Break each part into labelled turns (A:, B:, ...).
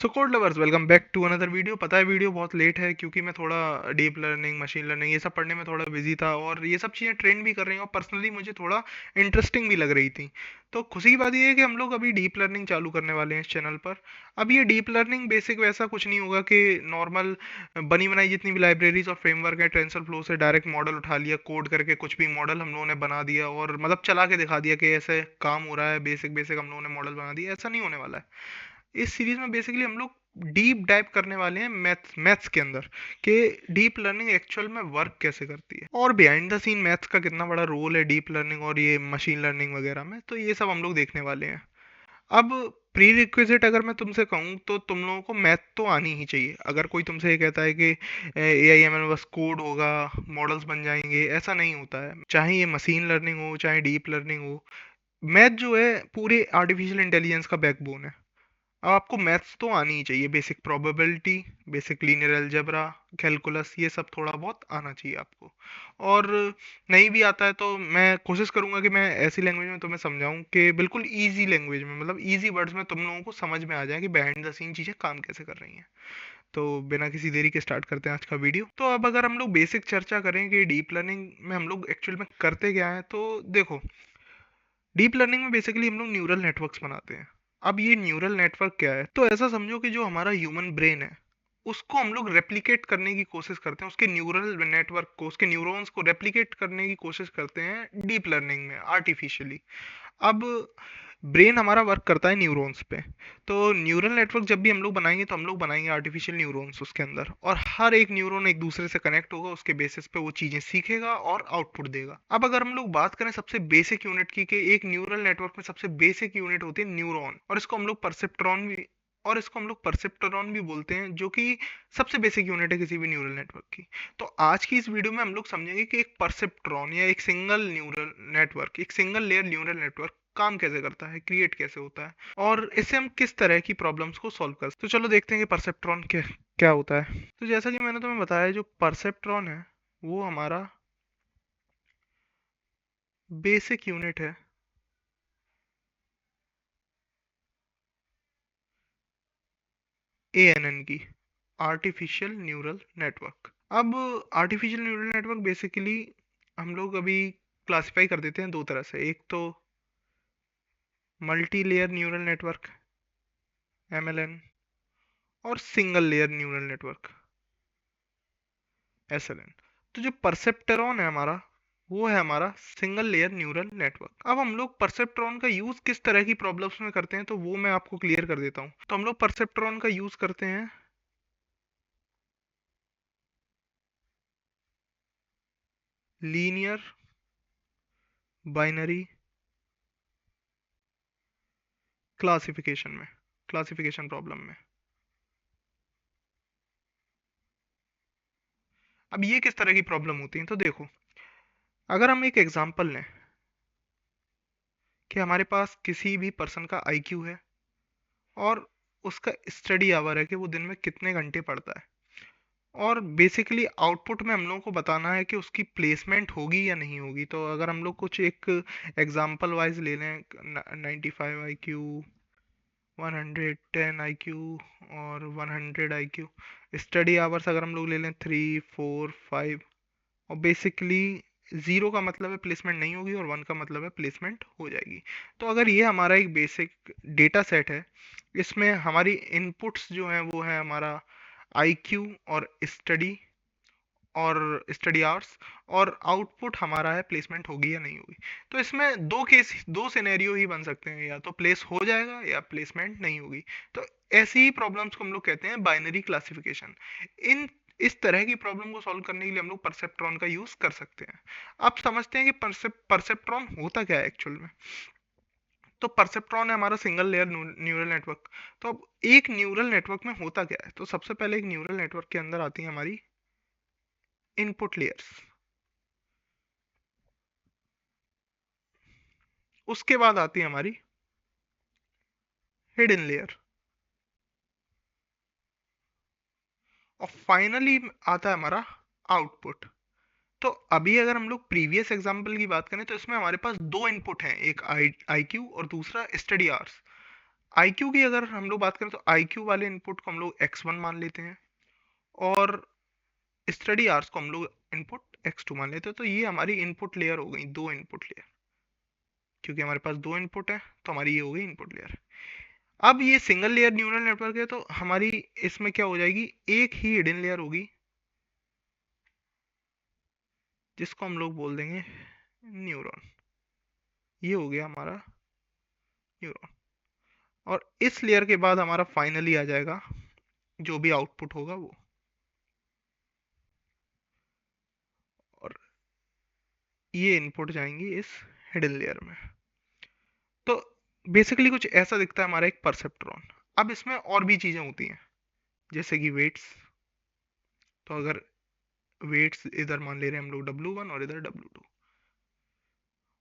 A: So code lovers welcome back to another video. पता है video बहुत लेट है क्योंकि मैं थोड़ा डीप लर्निंग मशीन लर्निंग ये सब पढ़ने में थोड़ा बिजी था और ये सब चीज़ें ट्रेंड भी कर रही हैं और पर्सनली मुझे थोड़ा इंटरेस्टिंग भी लग रही थी। तो खुशी की बात ये है कि हम लोग अभी डीप लर्निंग चालू करने वाले हैं इस चैनल पर। अब ये डीप लर्निंग बेसिक वैसा कुछ नहीं होगा कि नॉर्मल बनी बनाई जितनी भी लाइब्रेरीज और फ्रेमवर्क है टेंसर फ्लो से डायरेक्ट मॉडल उठा लिया, कोड करके कुछ भी मॉडल हम लोगों ने बना दिया और मतलब चला के दिखा दिया कि ऐसे काम हो रहा है। बेसिक बेसिक हम लोगों ने मॉडल बना दिया, ऐसा नहीं होने वाला है। इस सीरीज में बेसिकली हम लोग डीप डाइव करने वाले हैं मैथ्स के अंदर कि डीप लर्निंग एक्चुअल में वर्क कैसे करती है और बिहाइंड द सीन मैथ्स का कितना बड़ा रोल है डीप लर्निंग और ये मशीन लर्निंग वगैरह में। तो ये सब हम लोग देखने वाले हैं। अब प्री रिक्विजिट अगर मैं तुमसे कहूँ तो तुम लोगों को मैथ तो आनी ही चाहिए। अगर कोई तुमसे ये कहता है कि ए आई एम एल बस कोड होगा, मॉडल्स बन जाएंगे, ऐसा नहीं होता है। चाहे ये मशीन लर्निंग हो चाहे डीप लर्निंग हो, मैथ जो है पूरे आर्टिफिशियल इंटेलिजेंस का बैकबोन है। अब आपको मैथ्स तो आनी ही चाहिए, basic probability, basic linear algebra, calculus, ये सब थोड़ा बहुत आना चाहिए आपको। और नहीं भी आता है तो मैं कोशिश करूंगा कि मैं ऐसी लैंग्वेज में तुम्हें समझाऊं कि बिल्कुल इजी लैंग्वेज में, मतलब इजी वर्ड्स में तुम लोगों को समझ में आ जाए कि बिहाइंड द सीन चीज़ें काम कैसे कर रही हैं। तो बिना किसी देरी के स्टार्ट करते हैं आज का वीडियो। तो अब अगर हम लोग बेसिक चर्चा करें कि डीप लर्निंग में हम लोग एक्चुअल में करते क्या है, तो देखो, डीप लर्निंग में बेसिकली हम लोग न्यूरल नेटवर्क्स बनाते हैं। अब ये न्यूरल नेटवर्क क्या है, तो ऐसा समझो कि जो हमारा ह्यूमन ब्रेन है उसको हम लोग रेप्लिकेट करने की कोशिश करते हैं, उसके न्यूरल नेटवर्क को, उसके न्यूरॉन्स को रेप्लिकेट करने की कोशिश करते हैं डीप लर्निंग में आर्टिफिशियली। अब ब्रेन हमारा वर्क करता है न्यूरॉन्स पे। तो न्यूरल नेटवर्क जब भी हम लोग बनाएंगे तो हम लोग बनाएंगे आर्टिफिशियल न्यूरॉन्स उसके अंदर, और हर एक न्यूरॉन एक दूसरे से कनेक्ट होगा, उसके बेसिस पे वो चीजें सीखेगा और आउटपुट देगा। अब अगर हम लोग बात करें सबसे बेसिक यूनिट की, कि एक न्यूरल नेटवर्क में सबसे बेसिक यूनिट होती है न्यूरॉन, और इसको हम लोग परसेप्ट्रॉन भी बोलते हैं, जो कि सबसे बेसिक यूनिट है किसी भी न्यूरल नेटवर्क की। तो आज की इस वीडियो में हम लोग समझेंगे कि एक परसेप्ट्रॉन या एक सिंगल न्यूरल नेटवर्क, एक सिंगल लेयर न्यूरल नेटवर्क काम कैसे करता है, क्रिएट कैसे होता है, और इससे हम किस तरह की प्रॉब्लम्स को सॉल्व कर सकते हैं। तो चलो देखते हैं कि परसेप्ट्रॉन क्या क्या होता है। तो जैसा कि मैंने तुम्हें बताया, जो परसेप्ट्रॉन है वो हमारा बेसिक यूनिट है ANN की, आर्टिफिशियल न्यूरल नेटवर्क। अब आर्टिफिशियल न्यूरल नेटवर्क बेसिकली हम लोग अभी क्लासिफाई कर देते हैं दो तरह से। एक तो multi layer neural network, MLN, और single layer neural network, SLN। तो जो परसेप्टेरॉन है हमारा, वो है हमारा सिंगल लेयर न्यूरल नेटवर्क। अब हम लोग परसेप्ट्रॉन का यूज किस तरह की प्रॉब्लम्स में करते हैं, तो वो मैं आपको क्लियर कर देता हूँ। तो हम लोग परसेप्ट्रॉन का यूज करते हैं लीनियर बाइनरी क्लासिफिकेशन में, क्लासिफिकेशन प्रॉब्लम में। अब ये किस तरह की प्रॉब्लम होती है, तो देखो, अगर हम एक एग्जांपल लें कि हमारे पास किसी भी पर्सन का IQ है और उसका स्टडी आवर है कि वो दिन में कितने घंटे पढ़ता है, और बेसिकली आउटपुट में हम लोगों को बताना है कि उसकी प्लेसमेंट होगी या नहीं होगी। तो अगर हम लोग कुछ एक एग्जांपल वाइज ले लें, 95 IQ, 110 IQ और 100 IQ, स्टडी आवर्स अगर हम लोग ले लें 3 4 5, और बेसिकली जीरो का मतलब है प्लेसमेंट नहीं होगी और वन का मतलब है प्लेसमेंट हो जाएगी। तो अगर ये हमारा एक बेसिक डेटा सेट है, इसमें हमारी इनपुट्स जो हैं वो है हमारा IQ और स्टडी आवर्स, और आउटपुट हमारा है प्लेसमेंट होगी या नहीं होगी। तो इसमें दो सिनेरियो ही बन सकते हैं, या तो प्लेस हो जाएगा या प्लेसमेंट नहीं होगी। तो ऐसी ही प्रॉब्लम्स को हम लोग कहते हैं बाइनरी क्लासिफिकेशन। इन इस तरह की प्रॉब्लम को सॉल्व करने के लिए हम लोग परसेप्ट्रॉन का यूज कर सकते हैं। अब समझते हैं कि परसेप्ट्रॉन होता क्या है एक्चुअल में। तो परसेप्ट्रॉन है हमारा सिंगल लेयर न्यूरल नेटवर्क। तो अब एक न्यूरल नेटवर्क में होता क्या है, तो सबसे पहले एक न्यूरल नेटवर्क के अंदर आती है हमारी इनपुट लेयर्स, उसके बाद आती है हमारी हिडन लेयर, और फाइनली आता है हमारा आउटपुट। तो अभी अगर हम लोग प्रीवियस एग्जांपल की बात करें तो इसमें हमारे पास दो इनपुट हैं, एक IQ और दूसरा स्टडी आवर्स। आईक्यू की अगर हम लोग बात करें तो आईक्यू वाले इनपुट को हम लोग x1 मान लेते हैं, और स्टडी आवर्स को हम लोग इनपुट x2 मान लेते हैं। तो ये हमारी इनपुट लेयर हो गई, दो इनपुट लेयर, क्योंकि हमारे पास दो इनपुट है तो हमारी ये हो गई इनपुट लेयर। अब ये सिंगल लेयर न्यूरल नेटवर्क है तो हमारी इसमें क्या हो जाएगी, एक ही हिडन लेयर होगी जिसको हम लोग बोल देंगे न्यूरॉन। ये हो गया हमारा न्यूरॉन। और इस लेयर के बाद हमारा फाइनली आ जाएगा जो भी आउटपुट होगा वो, और ये इनपुट जाएंगी इस हिडन लेयर में। तो बेसिकली कुछ ऐसा दिखता है हमारा एक परसेप्ट्रॉन। अब इसमें और भी चीजें होती हैं, जैसे कि वेट्स। तो अगर वेट्स इधर मान ले रहे हैं हम लोग W1 और इधर W2,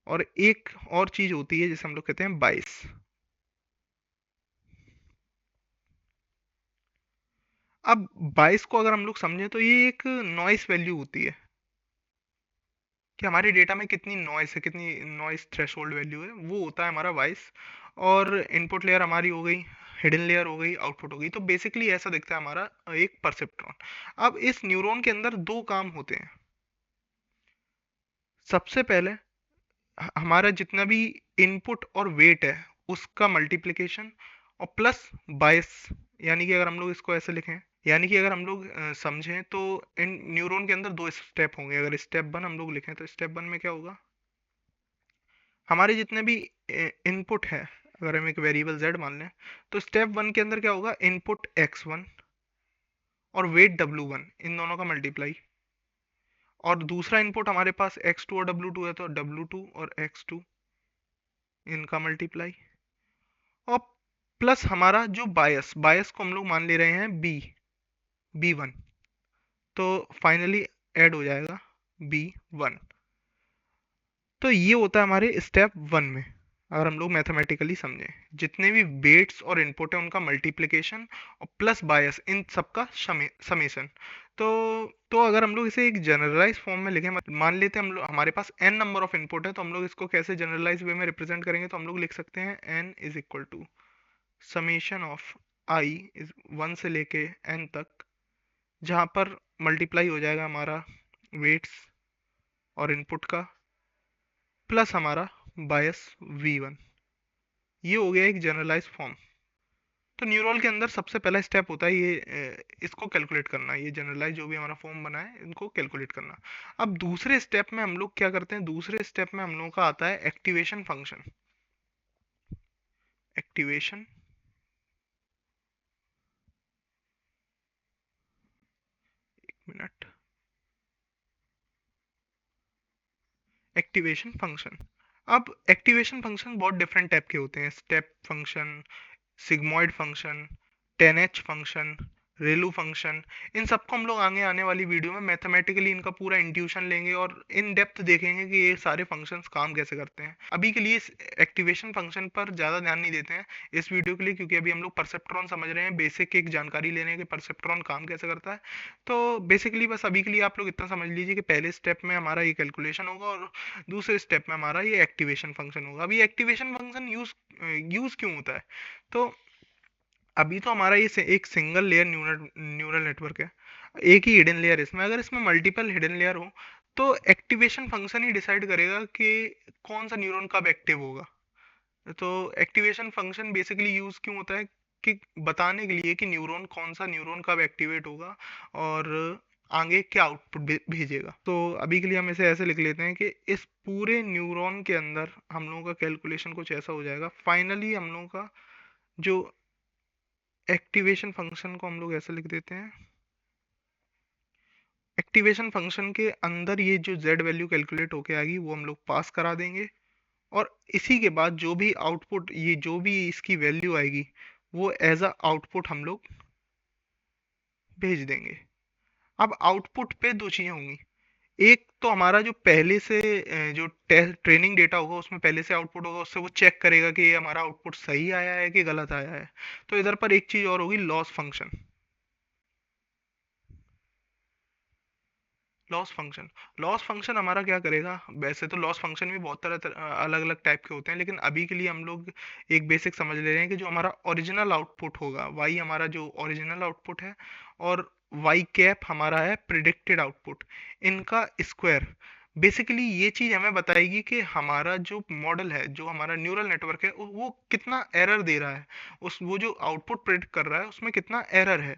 A: और एक और चीज होती है जिसे हम लोग कहते हैं बाइस। अब बाइस को अगर हम लोग समझें तो ये एक नॉइस वैल्यू होती है कि हमारे डेटा में कितनी नॉइस है, कितनी नॉइस थ्रेशोल्ड वैल्यू है, वो होता है हमारा बाइस। और इनपुट लेयर हमारी हो गई, हिडन लेयर हो गई, आउटपुट हो गई। तो बेसिकली ऐसा दिखता है हमारा एक परसेप्ट्रॉन। अब इस न्यूरॉन के अंदर दो काम होते हैं। सबसे पहले हमारा जितना भी इनपुट और वेट है उसका मल्टीप्लिकेशन, और प्लस बायस। यानी कि अगर हम लोग इसको ऐसे लिखें, यानी कि अगर हम लोग समझें तो इन न्यूरॉन के अंदर दो स्टेप होंगे। अगर स्टेप वन हम लोग लिखें तो स्टेप वन में क्या होगा, हमारे जितने भी इनपुट है, अगर हम एक वेरिएबल z मान लें, तो स्टेप वन के अंदर क्या होगा, इनपुट x1 और वेट w1, इन दोनों का मल्टीप्लाई। और दूसरा इनपुट हमारे पास x2 और w2 है, तो w2 और x2 इनका मल्टीप्लाई। और प्लस हमारा जो बायस, बायस को हम लोग मान ले रहे हैं b1, तो फाइनली ऐड हो जाएगा b1। तो ये होता है हमारे स्टेप वन में। अगर हम लोग मैथमेटिकली समझें, जितने भी वेट्स और इनपुट है उनका मल्टीप्लिकेशन और प्लस बायस, इन सबका समेशन। तो अगर हम लोग इसे एक जनरलाइज फॉर्म में लिखें, मान लेते हैं हम लोग हमारे पास n नंबर ऑफ इनपुट है, तो हम लोग इसको कैसे जनरलाइज वे में रिप्रेजेंट करेंगे, तो हम लोग लिख सकते हैं n is equal to summation of i is 1 से लेके n तक, जहाँ पर मल्टीप्लाई हो जाएगा हमारा वेट्स और इनपुट का, प्लस हमारा बायस v1। ये हो गया एक जनरलाइज फॉर्म। तो न्यूरॉन के अंदर सबसे पहला स्टेप होता है ये इसको कैलकुलेट करना, ये जनरलाइज जो भी हमारा फॉर्म बना है इनको कैलकुलेट करना। अब दूसरे स्टेप में हम लोग क्या करते हैं, दूसरे स्टेप में हम लोगों का आता है एक्टिवेशन फंक्शन। एक्टिवेशन, एक मिनट, एक्टिवेशन फंक्शन। अब एक्टिवेशन फंक्शन बहुत डिफरेंट टाइप के होते हैं, step function, sigmoid function, 10H function, relu function. इन सबको हम लोग आगे आने वाली वीडियो में मैथमेटिकली इनका पूरा इंट्यूशन लेंगे और इन डेप्थ देखेंगे कि ये सारे फंक्शंस काम कैसे करते हैं। अभी के लिए इस एक्टिवेशन फंक्शन पर ज़्यादा ध्यान नहीं देते हैं इस वीडियो के लिए, क्योंकि अभी हम लोग परसेप्ट्रॉन समझ रहे हैं, बेसिक एक जानकारी ले रहे हैं कि परसेप्ट्रॉन काम कैसे करता है। तो बेसिकली बस अभी के लिए आप लोग इतना समझ लीजिए कि पहले स्टेप में हमारा ये कैलकुलेशन होगा और दूसरे स्टेप में हमारा ये एक्टिवेशन फंक्शन होगा। अभी एक्टिवेशन फंक्शन यूज क्यों होता है, तो अभी तो हमारा ये एक single layer neural neural network है, एक ही हिडन लेयर। इसमें अगर इसमें मल्टीपल हिडन लेयर हो तो एक्टिवेशन फंक्शन ही डिसाइड करेगा कि कौन सा न्यूरॉन कब एक्टिव होगा। तो एक्टिवेशन फंक्शन बेसिकली यूज क्यों होता है, कि बताने के लिए कि न्यूरॉन कौन सा न्यूरॉन कब एक्टिवेट होगा और आगे क्या आउटपुट भेजेगा। तो अभी के लिए हम इसे ऐसे लिख लेते हैं कि इस पूरे न्यूरॉन के अंदर हम लोगों का कैलकुलेशन कुछ ऐसा हो जाएगा। फाइनली हम लोगों का जो एक्टिवेशन फंक्शन को हम लोग ऐसे लिख देते हैं, एक्टिवेशन फंक्शन के अंदर ये जो z वैल्यू कैलकुलेट होके आएगी वो हम लोग पास करा देंगे, और इसी के बाद जो भी आउटपुट, ये जो भी इसकी वैल्यू आएगी वो एज अ आउटपुट हम लोग भेज देंगे। अब आउटपुट पे दो चीज़ें होंगी, एक तो हमारा जो पहले से जो ट्रेनिंग डेटा होगा उसमें पहले से आउटपुट होगा, उससे वो चेक करेगा कि ये हमारा आउटपुट सही आया है कि गलत आया है। तो इधर पर एक चीज़ और होगी, loss function. Loss function, loss function हमारा क्या करेगा, वैसे तो लॉस फंक्शन भी बहुत अलग अलग टाइप के होते हैं, लेकिन अभी के लिए हम लोग एक बेसिक समझ ले रहे हैं कि जो हमारा ओरिजिनल आउटपुट होगा, वाई हमारा जो ओरिजिनल आउटपुट है, और वाई कैप हमारा है प्रिडिक्टेड आउटपुट, इनका स्क्वायर बेसिकली ये चीज हमें बताएगी कि हमारा जो मॉडल है, जो हमारा न्यूरल नेटवर्क है, वो कितना एरर दे रहा है, उस वो जो आउटपुट प्रिडिक्ट कर रहा है उसमें कितना एरर है।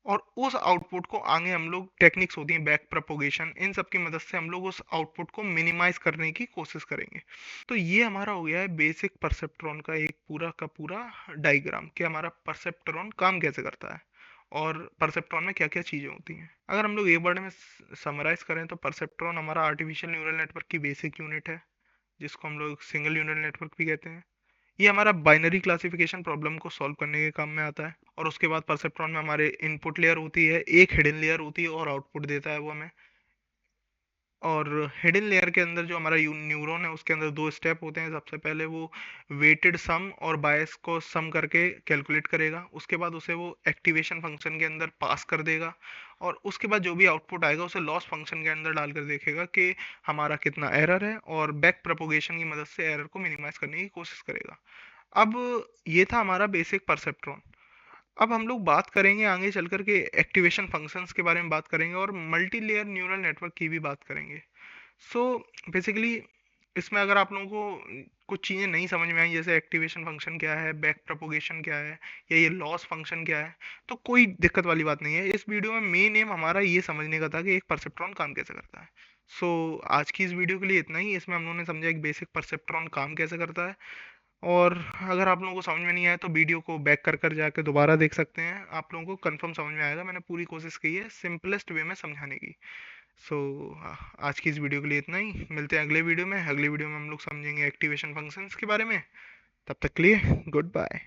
A: और उस आउटपुट को आगे हम लोग, टेक्निक्स होती हैं बैक प्रोपोगेशन, इन सब की मदद से हम लोग उस आउटपुट को मिनिमाइज करने की कोशिश करेंगे। तो ये हमारा हो गया है बेसिक परसेप्ट्रॉन का एक पूरा का पूरा डायग्राम, कि हमारा परसेप्ट्रॉन काम कैसे करता है और परसेप्ट्रॉन में क्या क्या चीजें होती हैं। अगर हम लोग एक वर्ड में समराइज करें तो परसेप्ट्रॉन हमारा आर्टिफिशियल न्यूरल नेटवर्क की बेसिक यूनिट है, जिसको हम लोग सिंगल न्यूरल नेटवर्क भी कहते हैं। ये हमारा बाइनरी क्लासिफिकेशन प्रॉब्लम को सॉल्व करने के काम में आता है। और उसके बाद परसेप्ट्रॉन में हमारे इनपुट लेयर होती है, एक हिडन लेयर होती है और आउटपुट देता है वो हमें। और हिडन लेयर के अंदर जो हमारा न्यूरॉन है उसके अंदर दो स्टेप होते हैं। सबसे पहले वो वेटेड सम और बायस को सम करके कैलकुलेट करेगा, उसके बाद उसे वो एक्टिवेशन फंक्शन के अंदर पास कर देगा, और उसके बाद जो भी आउटपुट आएगा उसे लॉस फंक्शन के अंदर डालकर देखेगा कि हमारा कितना एरर है, और बैक प्रोपोगेशन की मदद से एरर को मिनिमाइज करने की कोशिश करेगा। अब ये था हमारा बेसिक परसेप्ट्रॉन। अब हम लोग बात करेंगे आगे चल कर के एक्टिवेशन फंक्शंस के बारे में बात करेंगे, और मल्टी लेयर न्यूरल नेटवर्क की भी बात करेंगे। सो बेसिकली इसमें अगर आप लोगों को कुछ चीज़ें नहीं समझ में आई, जैसे एक्टिवेशन फंक्शन क्या है, बैक प्रोपोगेशन क्या है, या ये लॉस फंक्शन क्या है, तो कोई दिक्कत वाली बात नहीं है। इस वीडियो में मेन एम हमारा ये समझने का था कि एक परसेप्ट्रॉन काम कैसे करता है। सो आज की इस वीडियो के लिए इतना ही। इसमें हम लोगों ने समझा एक बेसिक परसेप्ट्रॉन काम कैसे करता है। और अगर आप लोगों को समझ में नहीं आया तो वीडियो को बैक कर कर जाके दोबारा देख सकते हैं, आप लोगों को कंफर्म समझ में आएगा। मैंने पूरी कोशिश की है सिंपलेस्ट वे में समझाने की। सो आज की इस वीडियो के लिए इतना ही। मिलते हैं अगले वीडियो में। अगले वीडियो में हम लोग समझेंगे एक्टिवेशन फंक्शंस के बारे में। तब तक के लिए गुड बाय।